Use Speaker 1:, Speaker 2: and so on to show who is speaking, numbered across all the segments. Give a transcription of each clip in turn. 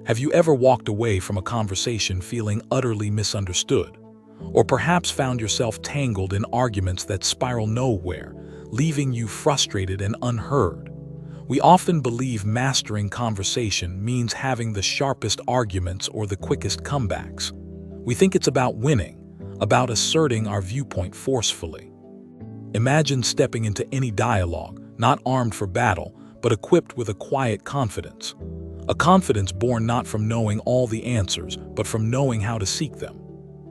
Speaker 1: Have you ever walked away from a conversation feeling utterly misunderstood? Or perhaps found yourself tangled in arguments that spiral nowhere, leaving you frustrated and unheard? We often believe mastering conversation means having the sharpest arguments or the quickest comebacks. We think it's about winning, about asserting our viewpoint forcefully. Imagine stepping into any dialogue, not armed for battle, but equipped with a quiet confidence. A confidence born not from knowing all the answers, but from knowing how to seek them.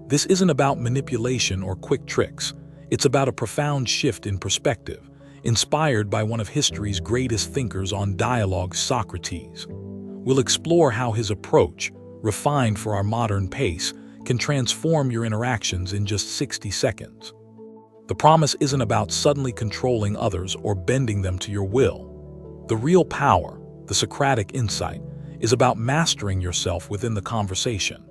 Speaker 1: This isn't about manipulation or quick tricks. It's about a profound shift in perspective, inspired by one of history's greatest thinkers on dialogue, Socrates. We'll explore how his approach, refined for our modern pace, can transform your interactions in just 60 seconds. The promise isn't about suddenly controlling others or bending them to your will. The real power, the Socratic insight, is about mastering yourself within the conversation.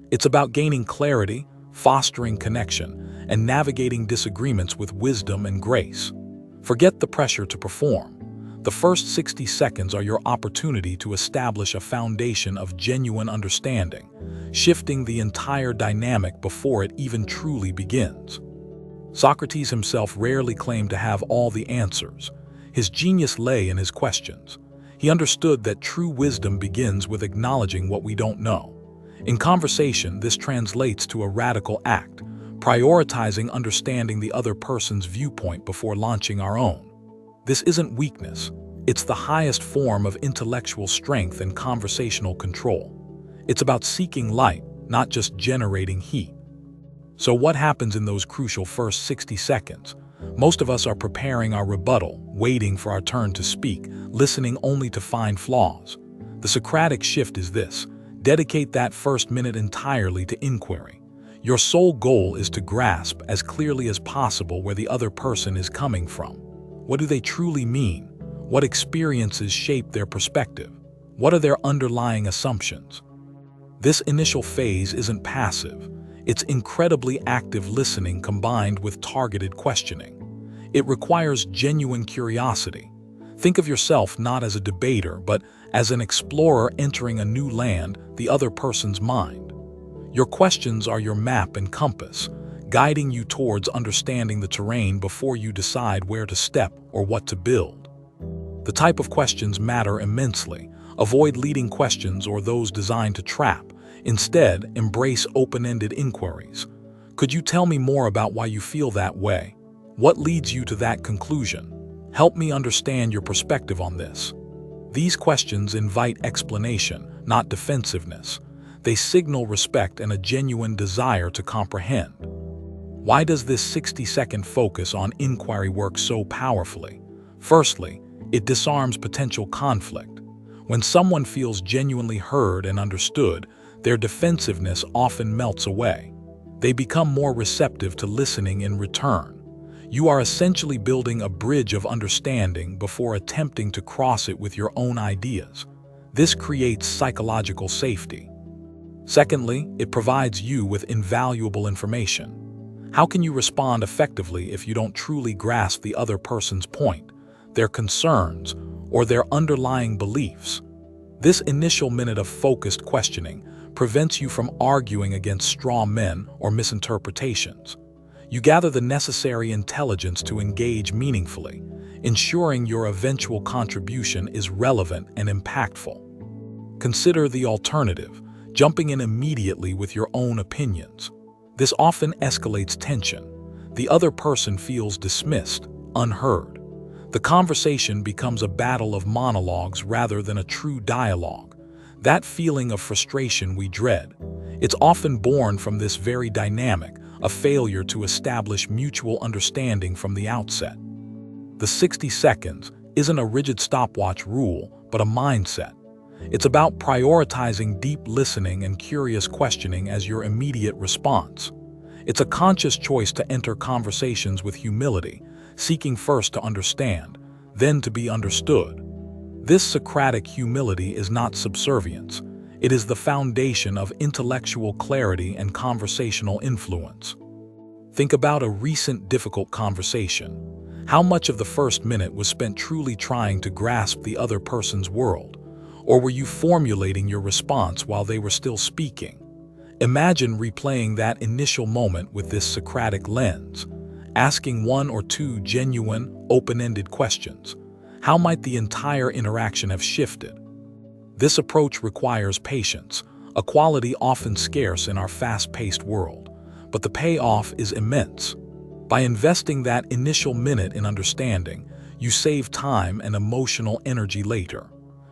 Speaker 1: It's about gaining clarity, fostering connection, and navigating disagreements with wisdom and grace. Forget the pressure to perform. The first 60 seconds are your opportunity to establish a foundation of genuine understanding, shifting the entire dynamic before it even truly begins. Socrates himself rarely claimed to have all the answers. His genius lay in his questions. He understood that true wisdom begins with acknowledging what we don't know. In conversation, this translates to a radical act, prioritizing understanding the other person's viewpoint before launching our own. This isn't weakness. It's the highest form of intellectual strength and conversational control. It's about seeking light, not just generating heat. So what happens in those crucial first 60 seconds? Most of us are preparing our rebuttal, waiting for our turn to speak, listening only to find flaws. The Socratic shift is this: dedicate that first minute entirely to inquiry. Your sole goal is to grasp as clearly as possible where the other person is coming from. What do they truly mean? What experiences shape their perspective? What are their underlying assumptions? This initial phase isn't passive. It's incredibly active listening combined with targeted questioning. It requires genuine curiosity. Think of yourself not as a debater, but as an explorer entering a new land, the other person's mind. Your questions are your map and compass, guiding you towards understanding the terrain before you decide where to step or what to build. The type of questions matter immensely. Avoid leading questions or those designed to trap. Instead, embrace open-ended inquiries. Could you tell me more about why you feel that way? What leads you to that conclusion? Help me understand your perspective on this. These questions invite explanation, not defensiveness. They signal respect and a genuine desire to comprehend. Why does this 60-second focus on inquiry work so powerfully? Firstly, it disarms potential conflict. When someone feels genuinely heard and understood, their defensiveness often melts away. They become more receptive to listening in return. You are essentially building a bridge of understanding before attempting to cross it with your own ideas. This creates psychological safety. Secondly, it provides you with invaluable information. How can you respond effectively if you don't truly grasp the other person's point, their concerns, or their underlying beliefs? This initial minute of focused questioning prevents you from arguing against straw men or misinterpretations. You gather the necessary intelligence to engage meaningfully, ensuring your eventual contribution is relevant and impactful. Consider the alternative, jumping in immediately with your own opinions. This often escalates tension. The other person feels dismissed, unheard. The conversation becomes a battle of monologues rather than a true dialogue. That feeling of frustration we dread, it's often born from this very dynamic, a failure to establish mutual understanding from the outset. The 60 seconds isn't a rigid stopwatch rule, but a mindset. It's about prioritizing deep listening and curious questioning as your immediate response. It's a conscious choice to enter conversations with humility, seeking first to understand, then to be understood. This Socratic humility is not subservience. It is the foundation of intellectual clarity and conversational influence. Think about a recent difficult conversation. How much of the first minute was spent truly trying to grasp the other person's world? Or were you formulating your response while they were still speaking? Imagine replaying that initial moment with this Socratic lens, asking one or two genuine, open-ended questions. How might the entire interaction have shifted? This approach requires patience, a quality often scarce in our fast-paced world, but the payoff is immense. By investing that initial minute in understanding, you save time and emotional energy later.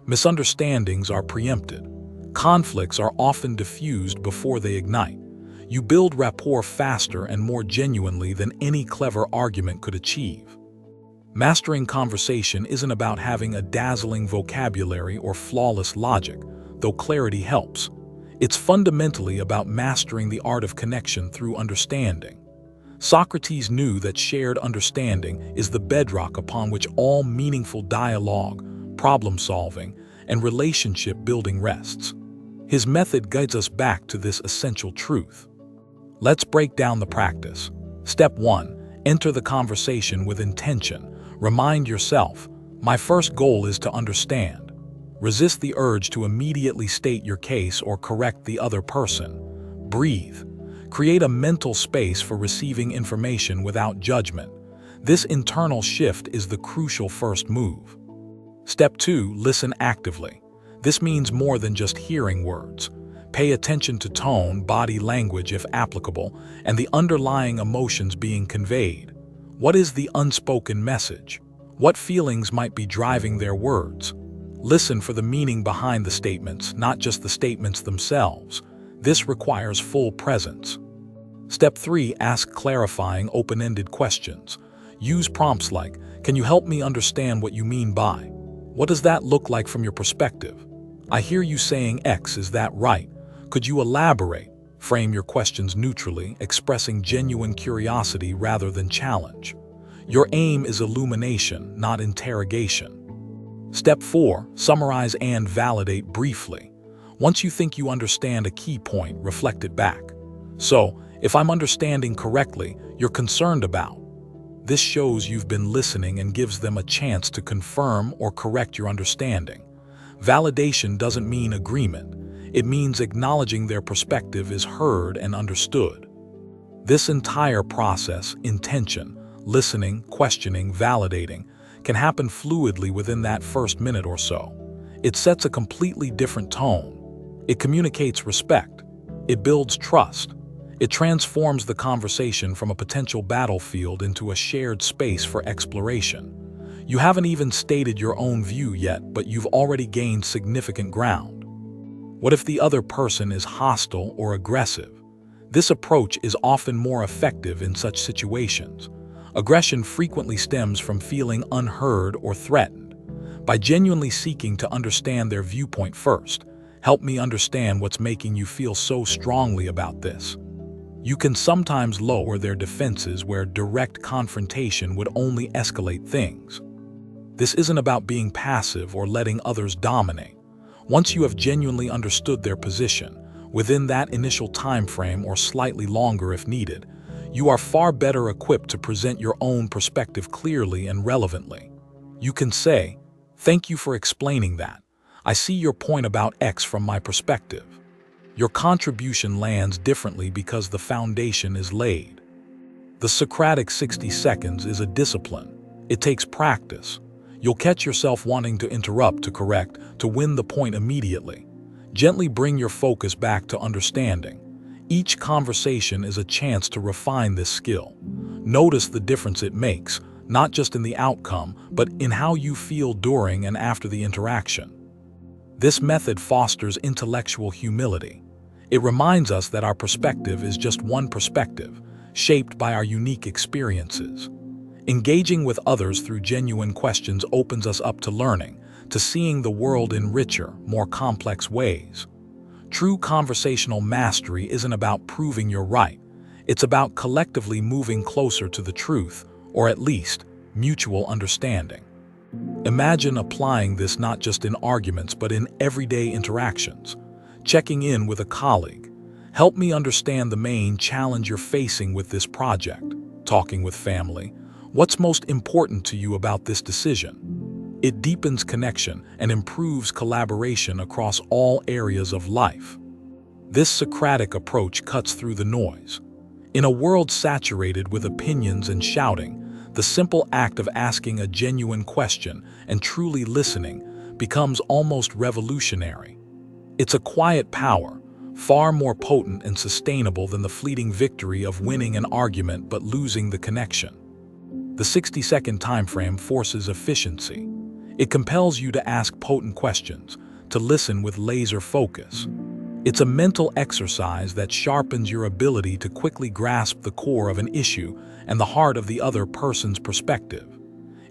Speaker 1: Misunderstandings are preempted. Conflicts are often diffused before they ignite. You build rapport faster and more genuinely than any clever argument could achieve. Mastering conversation isn't about having a dazzling vocabulary or flawless logic, though clarity helps. It's fundamentally about mastering the art of connection through understanding. Socrates knew that shared understanding is the bedrock upon which all meaningful dialogue, problem-solving, and relationship-building rests. His method guides us back to this essential truth. Let's break down the practice. Step 1. Enter the conversation with intention. Remind yourself, my first goal is to understand. Resist the urge to immediately state your case or correct the other person. Breathe. Create a mental space for receiving information without judgment. This internal shift is the crucial first move. Step 2. Listen actively. This means more than just hearing words. Pay attention to tone, body language if applicable, and the underlying emotions being conveyed. What is the unspoken message? What feelings might be driving their words? Listen for the meaning behind the statements, not just the statements themselves. This requires full presence. Step 3. Ask clarifying, open-ended questions. Use prompts like, "Can you help me understand what you mean by? What does that look like from your perspective? I hear you saying X, is that right? Could you elaborate?" Frame your questions neutrally, expressing genuine curiosity rather than challenge. Your aim is illumination, not interrogation. Step 4. Summarize and validate briefly. Once you think you understand a key point, reflect it back. So, if I'm understanding correctly, you're concerned about. This shows you've been listening and gives them a chance to confirm or correct your understanding. Validation doesn't mean agreement. It means acknowledging their perspective is heard and understood. This entire process, intention, listening, questioning, validating, can happen fluidly within that first minute or so. It sets a completely different tone. It communicates respect. It builds trust. It transforms the conversation from a potential battlefield into a shared space for exploration. You haven't even stated your own view yet, but you've already gained significant ground. What if the other person is hostile or aggressive? This approach is often more effective in such situations. Aggression frequently stems from feeling unheard or threatened. By genuinely seeking to understand their viewpoint first, "Help me understand what's making you feel so strongly about this," you can sometimes lower their defenses where direct confrontation would only escalate things. This isn't about being passive or letting others dominate. Once you have genuinely understood their position, within that initial time frame or slightly longer if needed, you are far better equipped to present your own perspective clearly and relevantly. You can say, "Thank you for explaining that. I see your point about X from my perspective." Your contribution lands differently because the foundation is laid. The Socratic 60 seconds is a discipline. It takes practice. You'll catch yourself wanting to interrupt, to correct, to win the point immediately. Gently bring your focus back to understanding. Each conversation is a chance to refine this skill. Notice the difference it makes, not just in the outcome, but in how you feel during and after the interaction. This method fosters intellectual humility. It reminds us that our perspective is just one perspective, shaped by our unique experiences. Engaging with others through genuine questions opens us up to learning, to seeing the world in richer, more complex ways. True conversational mastery isn't about proving you're right. It's about collectively moving closer to the truth, or at least, mutual understanding. Imagine applying this not just in arguments but in everyday interactions. Checking in with a colleague. "Help me understand the main challenge you're facing with this project." Talking with family. "What's most important to you about this decision?" It deepens connection and improves collaboration across all areas of life. This Socratic approach cuts through the noise. In a world saturated with opinions and shouting, the simple act of asking a genuine question and truly listening becomes almost revolutionary. It's a quiet power, far more potent and sustainable than the fleeting victory of winning an argument but losing the connection. The 60-second timeframe forces efficiency. It compels you to ask potent questions, to listen with laser focus. It's a mental exercise that sharpens your ability to quickly grasp the core of an issue and the heart of the other person's perspective.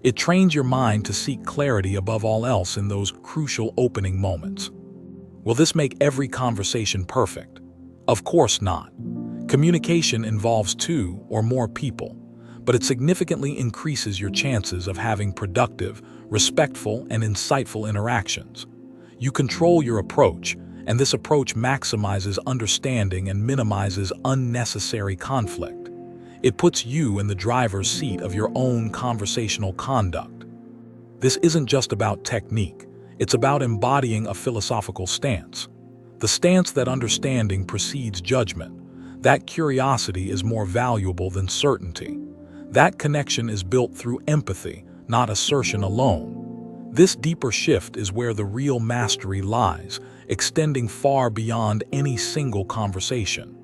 Speaker 1: It trains your mind to seek clarity above all else in those crucial opening moments. Will this make every conversation perfect? Of course not. Communication involves two or more people, but it significantly increases your chances of having productive, respectful, and insightful interactions. You control your approach, and this approach maximizes understanding and minimizes unnecessary conflict. It puts you in the driver's seat of your own conversational conduct. This isn't just about technique, it's about embodying a philosophical stance. The stance that understanding precedes judgment, that curiosity is more valuable than certainty. That connection is built through empathy, not assertion alone. This deeper shift is where the real mastery lies, extending far beyond any single conversation.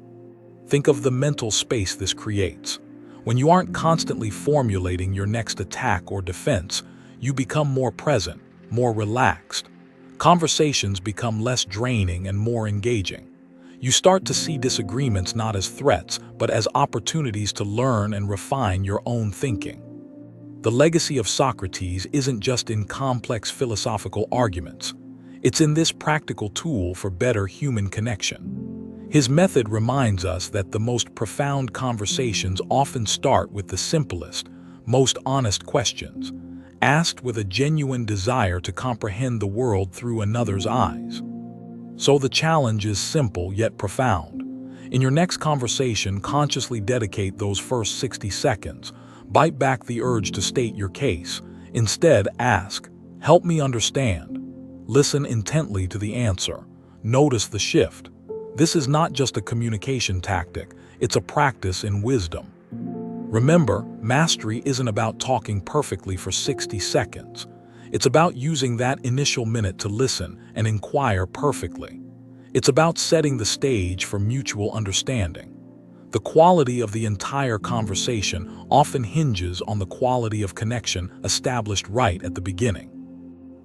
Speaker 1: Think of the mental space this creates. When you aren't constantly formulating your next attack or defense, you become more present, more relaxed. Conversations become less draining and more engaging. You start to see disagreements not as threats, but as opportunities to learn and refine your own thinking. The legacy of Socrates isn't just in complex philosophical arguments. It's in this practical tool for better human connection. His method reminds us that the most profound conversations often start with the simplest, most honest questions, asked with a genuine desire to comprehend the world through another's eyes. So the challenge is simple yet profound. In your next conversation, consciously dedicate those first 60 seconds. Bite back the urge to state your case. Instead, ask, "Help me understand." Listen intently to the answer. Notice the shift. This is not just a communication tactic, it's a practice in wisdom. Remember, mastery isn't about talking perfectly for 60 seconds. It's about using that initial minute to listen and inquire perfectly. It's about setting the stage for mutual understanding. The quality of the entire conversation often hinges on the quality of connection established right at the beginning.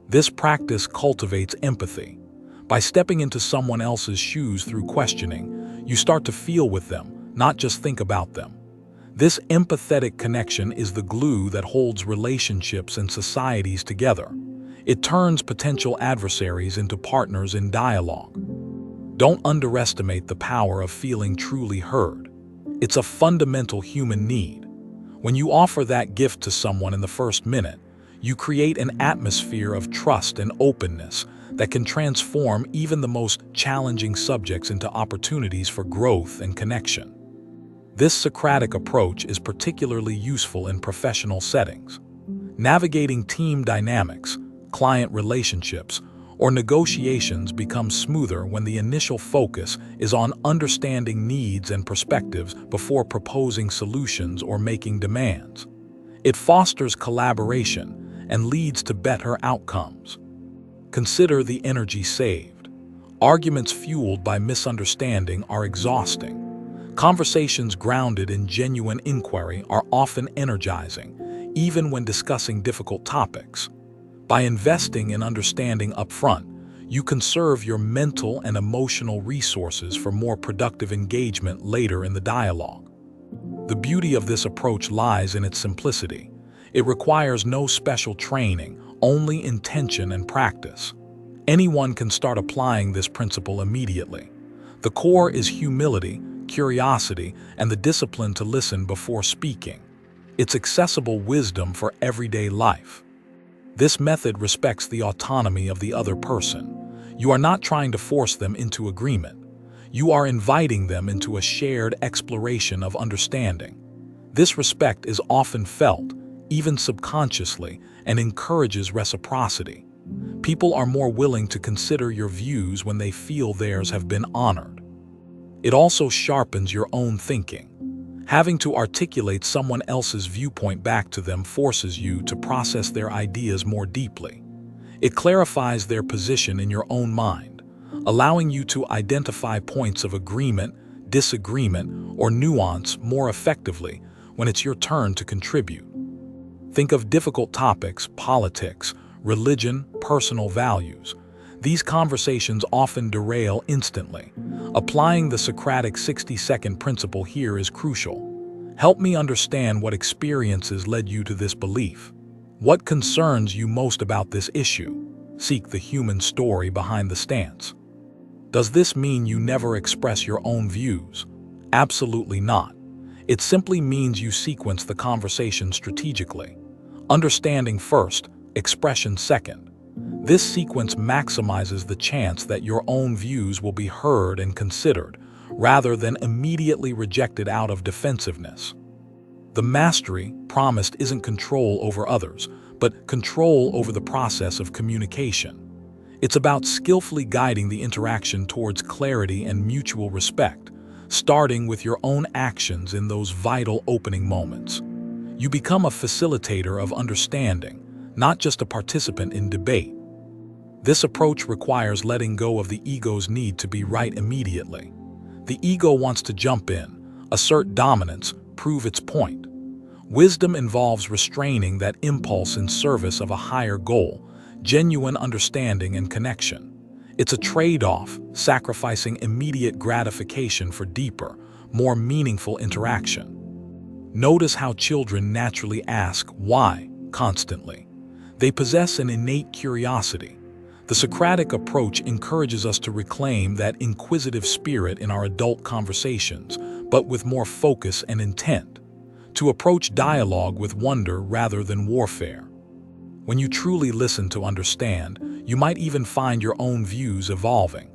Speaker 1: This practice cultivates empathy. By stepping into someone else's shoes through questioning, you start to feel with them, not just think about them. This empathetic connection is the glue that holds relationships and societies together. It turns potential adversaries into partners in dialogue. Don't underestimate the power of feeling truly heard. It's a fundamental human need. When you offer that gift to someone in the first minute, you create an atmosphere of trust and openness that can transform even the most challenging subjects into opportunities for growth and connection. This Socratic approach is particularly useful in professional settings. Navigating team dynamics, client relationships, or negotiations becomes smoother when the initial focus is on understanding needs and perspectives before proposing solutions or making demands. It fosters collaboration and leads to better outcomes. Consider the energy saved. Arguments fueled by misunderstanding are exhausting. Conversations grounded in genuine inquiry are often energizing, even when discussing difficult topics. By investing in understanding upfront, you conserve your mental and emotional resources for more productive engagement later in the dialogue. The beauty of this approach lies in its simplicity. It requires no special training, only intention and practice. Anyone can start applying this principle immediately. The core is humility, curiosity, and the discipline to listen before speaking. It's accessible wisdom for everyday life. This method respects the autonomy of the other person. You are not trying to force them into agreement. You are inviting them into a shared exploration of understanding. This respect is often felt, even subconsciously, and encourages reciprocity. People are more willing to consider your views when they feel theirs have been honored. It also sharpens your own thinking. Having to articulate someone else's viewpoint back to them forces you to process their ideas more deeply. It clarifies their position in your own mind, allowing you to identify points of agreement, disagreement, or nuance more effectively when it's your turn to contribute. Think of difficult topics, politics, religion, personal values. These conversations often derail instantly. Applying the Socratic 60-second principle here is crucial. Help me understand what experiences led you to this belief. What concerns you most about this issue? Seek the human story behind the stance. Does this mean you never express your own views? Absolutely not. It simply means you sequence the conversation strategically. Understanding first, expression second. This sequence maximizes the chance that your own views will be heard and considered, rather than immediately rejected out of defensiveness. The mastery promised isn't control over others, but control over the process of communication. It's about skillfully guiding the interaction towards clarity and mutual respect, starting with your own actions in those vital opening moments. You become a facilitator of understanding, not just a participant in debate. This approach requires letting go of the ego's need to be right immediately. The ego wants to jump in, assert dominance, prove its point. Wisdom involves restraining that impulse in service of a higher goal, genuine understanding and connection. It's a trade-off, sacrificing immediate gratification for deeper, more meaningful interaction. Notice how children naturally ask why constantly. They possess an innate curiosity. The Socratic approach encourages us to reclaim that inquisitive spirit in our adult conversations, but with more focus and intent. To approach dialogue with wonder rather than warfare. When you truly listen to understand, you might even find your own views evolving.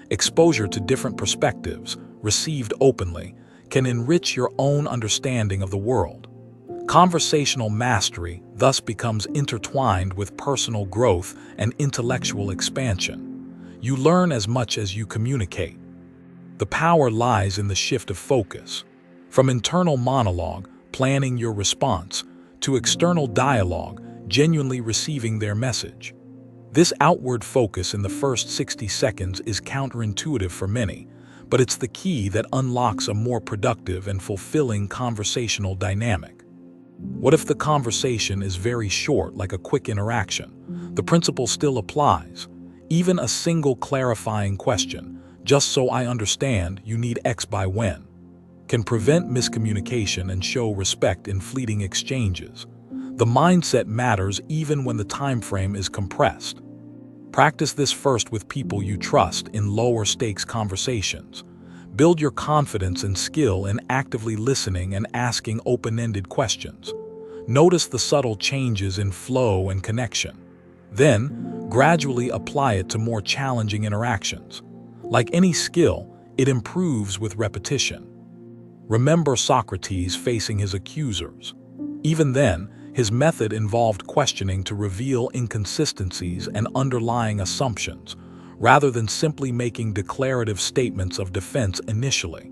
Speaker 1: Exposure to different perspectives, received openly, can enrich your own understanding of the world. Conversational mastery thus becomes intertwined with personal growth and intellectual expansion. You learn as much as you communicate. The power lies in the shift of focus. From internal monologue, planning your response, to external dialogue, genuinely receiving their message. This outward focus in the first 60 seconds is counterintuitive for many, but it's the key that unlocks a more productive and fulfilling conversational dynamic. What if the conversation is very short, like a quick interaction? The principle still applies. Even a single clarifying question, just so I understand you need X by when, can prevent miscommunication and show respect in fleeting exchanges. The mindset matters even when the time frame is compressed. Practice this first with people you trust in lower-stakes conversations. Build your confidence and skill in actively listening and asking open-ended questions. Notice the subtle changes in flow and connection. Then, gradually apply it to more challenging interactions. Like any skill, it improves with repetition. Remember Socrates facing his accusers. Even then, his method involved questioning to reveal inconsistencies and underlying assumptions, rather than simply making declarative statements of defense initially.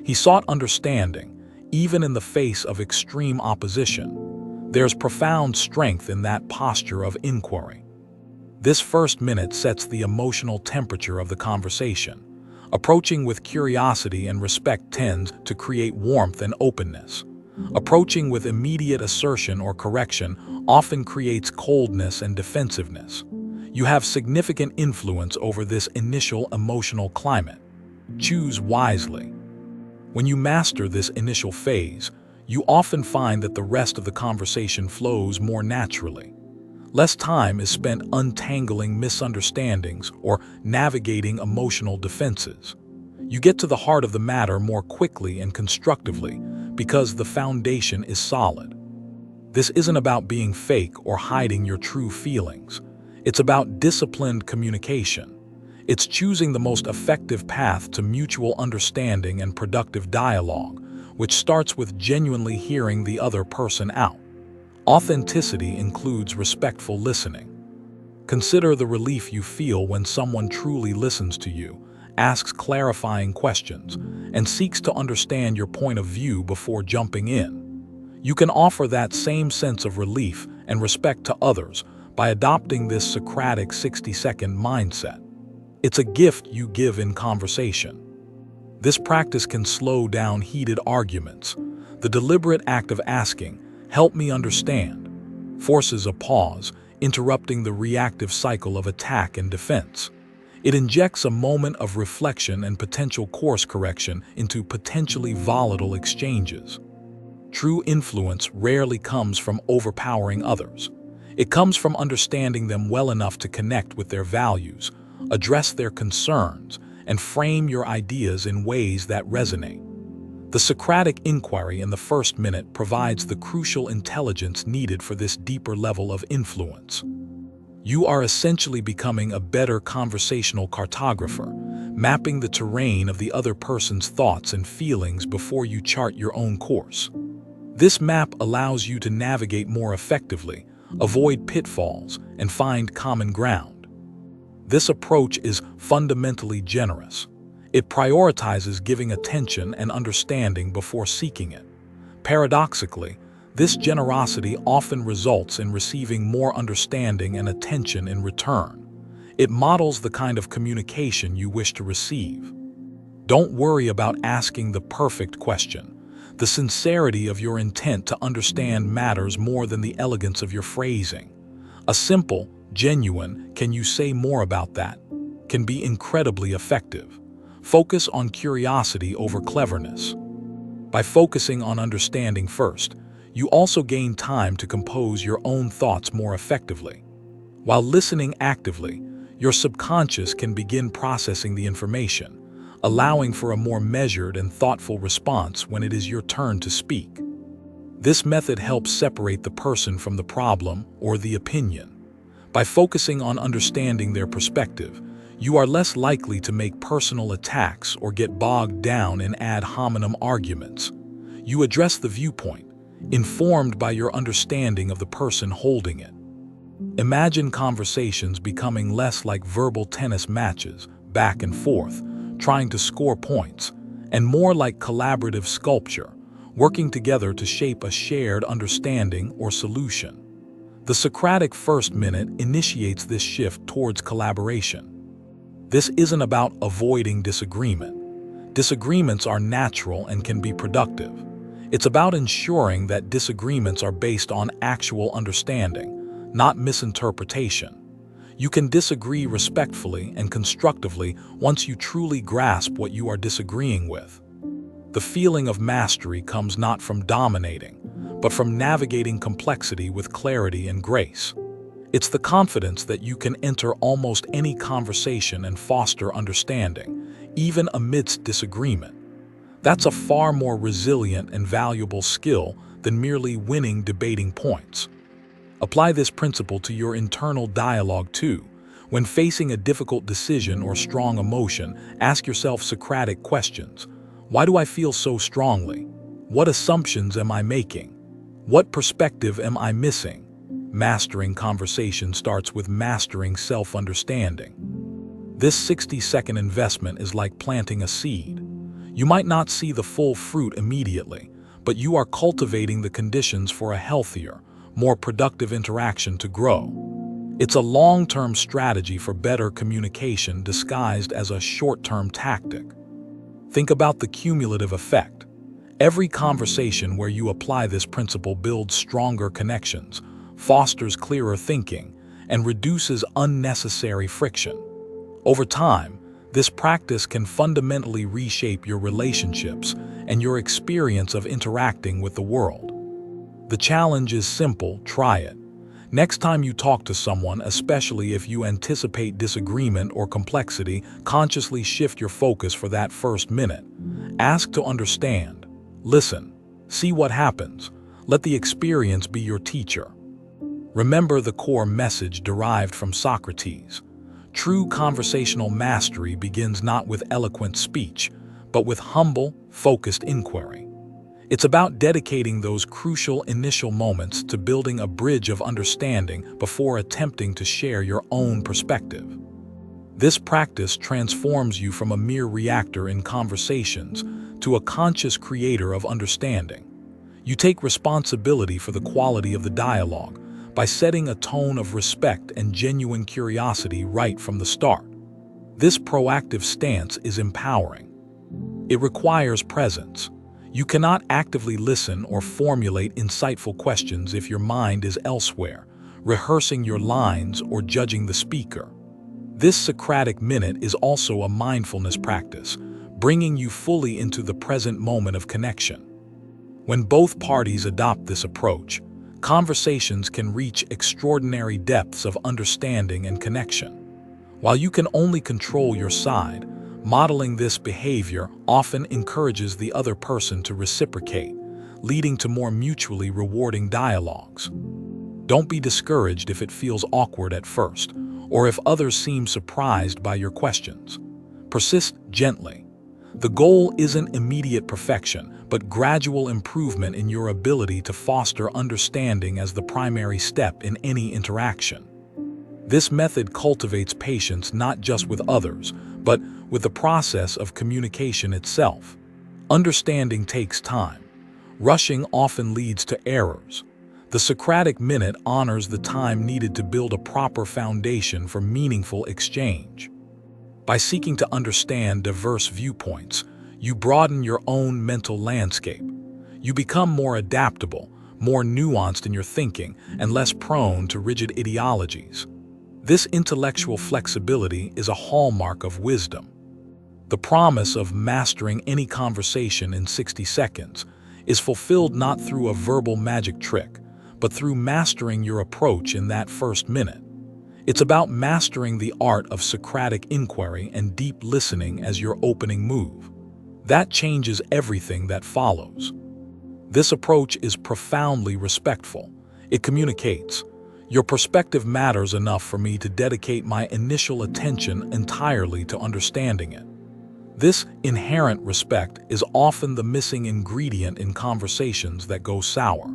Speaker 1: He sought understanding, even in the face of extreme opposition. There's profound strength in that posture of inquiry. This first minute sets the emotional temperature of the conversation. Approaching with curiosity and respect tends to create warmth and openness. Approaching with immediate assertion or correction often creates coldness and defensiveness. You have significant influence over this initial emotional climate. Choose wisely. When you master this initial phase, you often find that the rest of the conversation flows more naturally. Less time is spent untangling misunderstandings or navigating emotional defenses. You get to the heart of the matter more quickly and constructively because the foundation is solid. This isn't about being fake or hiding your true feelings. It's about disciplined communication. It's choosing the most effective path to mutual understanding and productive dialogue, which starts with genuinely hearing the other person out. Authenticity includes respectful listening. Consider the relief you feel when someone truly listens to you, asks clarifying questions, and seeks to understand your point of view before jumping in. You can offer that same sense of relief and respect to others by adopting this Socratic 60-second mindset. It's a gift you give in conversation. This practice can slow down heated arguments. The deliberate act of asking, "Help me understand," forces a pause, interrupting the reactive cycle of attack and defense. It injects a moment of reflection and potential course correction into potentially volatile exchanges. True influence rarely comes from overpowering others. It comes from understanding them well enough to connect with their values, address their concerns, and frame your ideas in ways that resonate. The Socratic inquiry in the first minute provides the crucial intelligence needed for this deeper level of influence. You are essentially becoming a better conversational cartographer, mapping the terrain of the other person's thoughts and feelings before you chart your own course. This map allows you to navigate more effectively, avoid pitfalls, and find common ground. This approach is fundamentally generous. It prioritizes giving attention and understanding before seeking it. Paradoxically, this generosity often results in receiving more understanding and attention in return. It models the kind of communication you wish to receive. Don't worry about asking the perfect question. The sincerity of your intent to understand matters more than the elegance of your phrasing. A simple, genuine, "Can you say more about that?" can be incredibly effective. Focus on curiosity over cleverness. By focusing on understanding first, you also gain time to compose your own thoughts more effectively. While listening actively, your subconscious can begin processing the information, allowing for a more measured and thoughtful response when it is your turn to speak. This method helps separate the person from the problem or the opinion. By focusing on understanding their perspective, you are less likely to make personal attacks or get bogged down in ad hominem arguments. You address the viewpoint, informed by your understanding of the person holding it. Imagine conversations becoming less like verbal tennis matches, back and forth, trying to score points, and more like collaborative sculpture, working together to shape a shared understanding or solution. The Socratic first minute initiates this shift towards collaboration. This isn't about avoiding disagreement. Disagreements are natural and can be productive. It's about ensuring that disagreements are based on actual understanding, not misinterpretation. You can disagree respectfully and constructively once you truly grasp what you are disagreeing with. The feeling of mastery comes not from dominating, but from navigating complexity with clarity and grace. It's the confidence that you can enter almost any conversation and foster understanding, even amidst disagreement. That's a far more resilient and valuable skill than merely winning debating points. Apply this principle to your internal dialogue too. When facing a difficult decision or strong emotion, ask yourself Socratic questions. Why do I feel so strongly? What assumptions am I making? What perspective am I missing? Mastering conversation starts with mastering self-understanding. This 60-second investment is like planting a seed. You might not see the full fruit immediately, but you are cultivating the conditions for a healthier, more productive interaction to grow. It's a long-term strategy for better communication disguised as a short-term tactic. Think about the cumulative effect. Every conversation where you apply this principle builds stronger connections, fosters clearer thinking, and reduces unnecessary friction. Over time, this practice can fundamentally reshape your relationships and your experience of interacting with the world. The challenge is simple: try it. Next time you talk to someone, especially if you anticipate disagreement or complexity, consciously shift your focus for that first minute. Ask to understand. Listen. See what happens. Let the experience be your teacher. Remember the core message derived from Socrates. True conversational mastery begins not with eloquent speech, but with humble, focused inquiry. It's about dedicating those crucial initial moments to building a bridge of understanding before attempting to share your own perspective. This practice transforms you from a mere reactor in conversations to a conscious creator of understanding. You take responsibility for the quality of the dialogue by setting a tone of respect and genuine curiosity right from the start. This proactive stance is empowering. It requires presence. You cannot actively listen or formulate insightful questions if your mind is elsewhere, rehearsing your lines or judging the speaker. This Socratic Minute is also a mindfulness practice, bringing you fully into the present moment of connection. When both parties adopt this approach, conversations can reach extraordinary depths of understanding and connection. While you can only control your side, modeling this behavior often encourages the other person to reciprocate, leading to more mutually rewarding dialogues. Don't be discouraged if it feels awkward at first, or if others seem surprised by your questions. Persist gently. The goal isn't immediate perfection, but gradual improvement in your ability to foster understanding as the primary step in any interaction. This method cultivates patience not just with others, but with the process of communication itself. Understanding takes time. Rushing often leads to errors. The Socratic Minute honors the time needed to build a proper foundation for meaningful exchange. By seeking to understand diverse viewpoints, you broaden your own mental landscape. You become more adaptable, more nuanced in your thinking, and less prone to rigid ideologies. This intellectual flexibility is a hallmark of wisdom. The promise of mastering any conversation in 60 seconds is fulfilled not through a verbal magic trick, but through mastering your approach in that first minute. It's about mastering the art of Socratic inquiry and deep listening as your opening move. That changes everything that follows. This approach is profoundly respectful. It communicates, "Your perspective matters enough for me to dedicate my initial attention entirely to understanding it." This inherent respect is often the missing ingredient in conversations that go sour.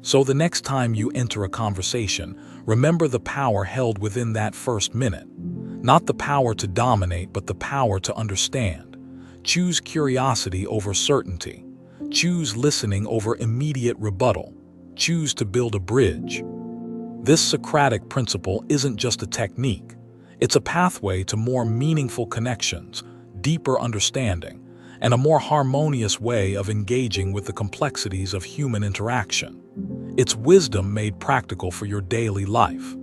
Speaker 1: So the next time you enter a conversation, remember the power held within that first minute. Not the power to dominate, but the power to understand. Choose curiosity over certainty. Choose listening over immediate rebuttal. Choose to build a bridge. This Socratic principle isn't just a technique. It's a pathway to more meaningful connections, deeper understanding, and a more harmonious way of engaging with the complexities of human interaction. It's wisdom made practical for your daily life.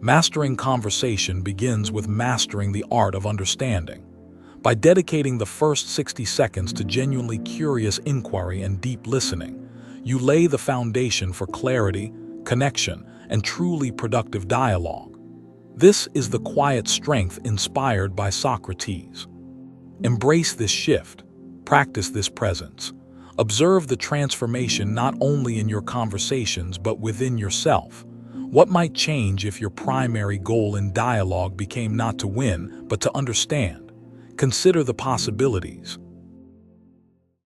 Speaker 1: Mastering conversation begins with mastering the art of understanding. By dedicating the first 60 seconds to genuinely curious inquiry and deep listening, you lay the foundation for clarity, connection, and truly productive dialogue. This is the quiet strength inspired by Socrates. Embrace this shift. Practice this presence. Observe the transformation not only in your conversations but within yourself. What might change if your primary goal in dialogue became not to win, but to understand? Consider the possibilities.